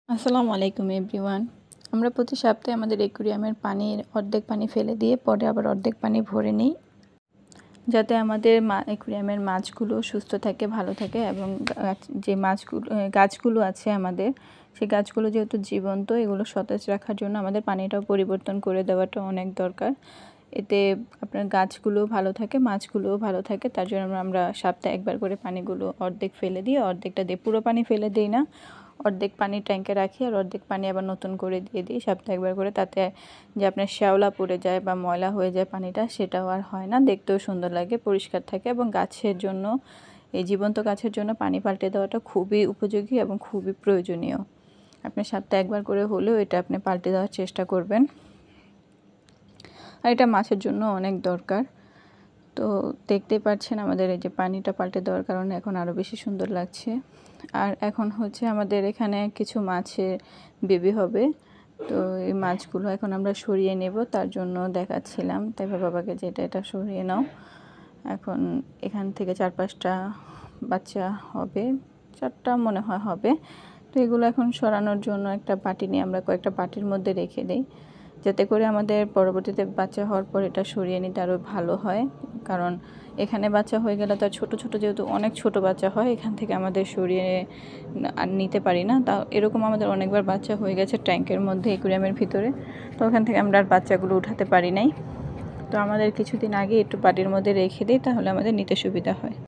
আসসালামু আলাইকুম এভরিওয়ান। আমরা প্রতি সপ্তাহে আমাদের অ্যাকুয়ারিয়ামের পানির অর্ধেক পানি ফেলে দিয়ে পরে আবার অর্ধেক পানি ভরে নিই, যাতে আমাদের অ্যাকুয়ারিয়ামের মাছগুলো সুস্থ থাকে, ভালো থাকে এবং যে গাছগুলো আছে আমাদের, সেই গাছগুলো যেহেতু জীবন্ত, এগুলো সতেজ রাখার জন্য আমাদের পানিটাও পরিবর্তন করে দেওয়াটা অনেক দরকার। এতে আপনার গাছগুলো ভালো থাকে, মাছগুলোও ভালো থাকে। তার জন্য আমরা সপ্তাহে একবার করে পানিগুলো অর্ধেক ফেলে দিই, অর্ধেকটা দিয়ে পুরো পানি ফেলে দিই না, অর্ধেক পানি ট্যাঙ্কে রাখি আর অর্ধেক পানি আবার নতুন করে দিয়ে দিই সপ্তাহে একবার করে। তাতে যে আপনার শ্যাওলা পড়ে যায় বা ময়লা হয়ে যায় পানিটা, সেটাও আর হয় না, দেখতেও সুন্দর লাগে, পরিষ্কার থাকে। এবং গাছের জন্য, এই জীবন্ত গাছের জন্য পানি পাল্টে দেওয়াটা খুবই উপযোগী এবং খুবই প্রয়োজনীয়। আপনি সপ্তাহে একবার করে হলেও এটা আপনি পাল্টে দেওয়ার চেষ্টা করবেন। আর এটা মাছের জন্য অনেক দরকার। তো দেখতেই পাচ্ছেন আমাদের এই যে পানিটা পাল্টে দেওয়ার কারণে এখন আরও বেশি সুন্দর লাগছে। আর এখন হচ্ছে আমাদের এখানে কিছু মাছের বেবি হবে, তো এই মাছগুলো এখন আমরা সরিয়ে নেব, তার জন্য দেখাচ্ছিলাম। তাই বাবাকে যে এটা সরিয়ে নাও। এখন এখান থেকে 4-5টা বাচ্চা হবে, 4টা মনে হয় হবে। তো এগুলো এখন সরানোর জন্য একটা বাটি নিয়ে আমরা কয়েকটা বাটির মধ্যে রেখে দিই, যাতে করে আমাদের পরবর্তীতে বাচ্চা হওয়ার পর এটা সরিয়ে নিতে আরও ভালো হয়। কারণ এখানে বাচ্চা হয়ে গেলে তার ছোট ছোট, যেহেতু অনেক ছোট বাচ্চা হয়, এখান থেকে আমাদের সরিয়ে আর নিতে পারি না। তা এরকম আমাদের অনেকবার বাচ্চা হয়ে গেছে ট্যাঙ্কের মধ্যে, অ্যাকুয়ারিয়ামের ভিতরে, তো ওখান থেকে আমরা আর বাচ্চাগুলো উঠাতে পারি নাই। তো আমাদের কিছুদিন আগে একটু বাটির মধ্যে রেখে দিই, তাহলে আমাদের নিতে সুবিধা হয়।